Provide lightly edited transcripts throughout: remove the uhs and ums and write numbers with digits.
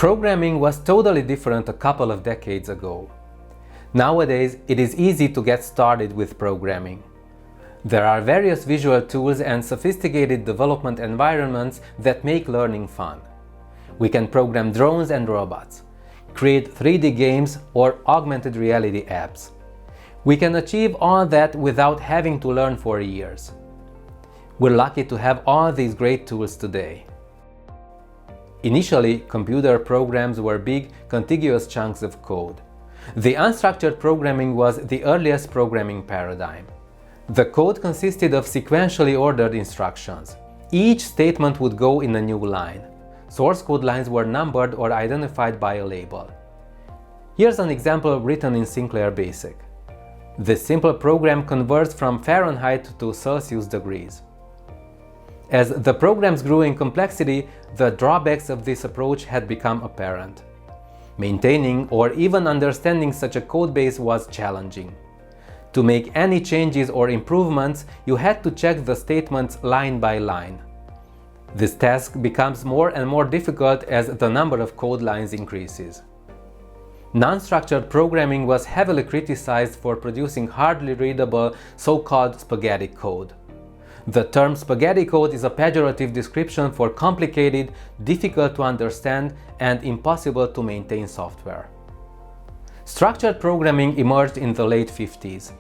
Programming was totally different a couple of decades ago. Nowadays, it is easy to get started with programming. There are various visual tools and sophisticated development environments that make learning fun. We can program drones and robots, create 3D games or augmented reality apps. We can achieve all that without having to learn for years. We're lucky to have all these great tools today. Initially, computer programs were big, contiguous chunks of code. The unstructured programming was the earliest programming paradigm. The code consisted of sequentially ordered instructions. Each statement would go in a new line. Source code lines were numbered or identified by a label. Here's an example written in Sinclair Basic. This simple program converts from Fahrenheit to Celsius degrees. As the programs grew in complexity, the drawbacks of this approach had become apparent. Maintaining or even understanding such a codebase was challenging. To make any changes or improvements, you had to check the statements line by line. This task becomes more and more difficult as the number of code lines increases. Non-structured programming was heavily criticized for producing hardly readable, so-called spaghetti code. The term spaghetti code is a pejorative description for complicated, difficult to understand, and impossible to maintain software. Structured programming emerged in the late 50s.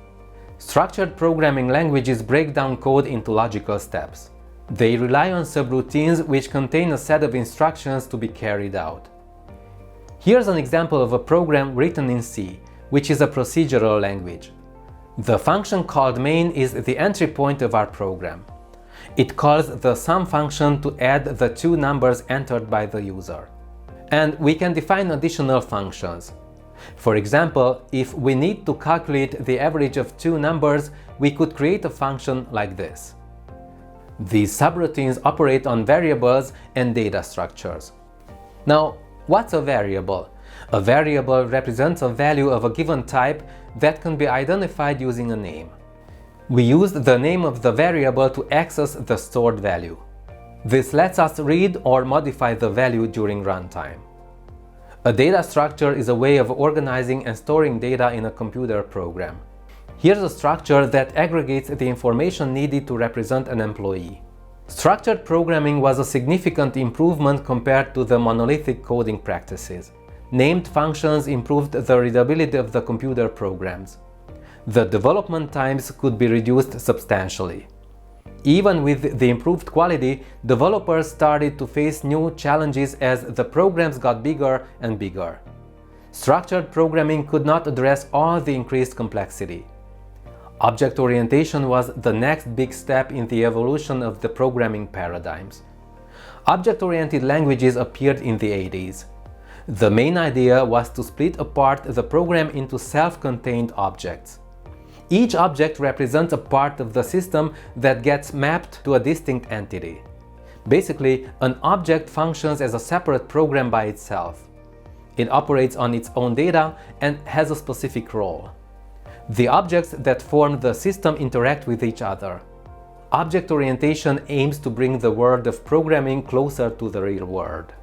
Structured programming languages break down code into logical steps. They rely on subroutines which contain a set of instructions to be carried out. Here's an example of a program written in C, which is a procedural language. The function called main is the entry point of our program. It calls the sum function to add the two numbers entered by the user. And we can define additional functions. For example, if we need to calculate the average of two numbers, we could create a function like this. These subroutines operate on variables and data structures. Now, what's a variable? A variable represents a value of a given type that can be identified using a name. We use the name of the variable to access the stored value. This lets us read or modify the value during runtime. A data structure is a way of organizing and storing data in a computer program. Here's a structure that aggregates the information needed to represent an employee. Structured programming was a significant improvement compared to the monolithic coding practices. Named functions improved the readability of the computer programs. The development times could be reduced substantially. Even with the improved quality, developers started to face new challenges as the programs got bigger and bigger. Structured programming could not address all the increased complexity. Object orientation was the next big step in the evolution of the programming paradigms. Object-oriented languages appeared in the 80s. The main idea was to split apart the program into self-contained objects. Each object represents a part of the system that gets mapped to a distinct entity. Basically, an object functions as a separate program by itself. It operates on its own data and has a specific role. The objects that form the system interact with each other. Object orientation aims to bring the world of programming closer to the real world.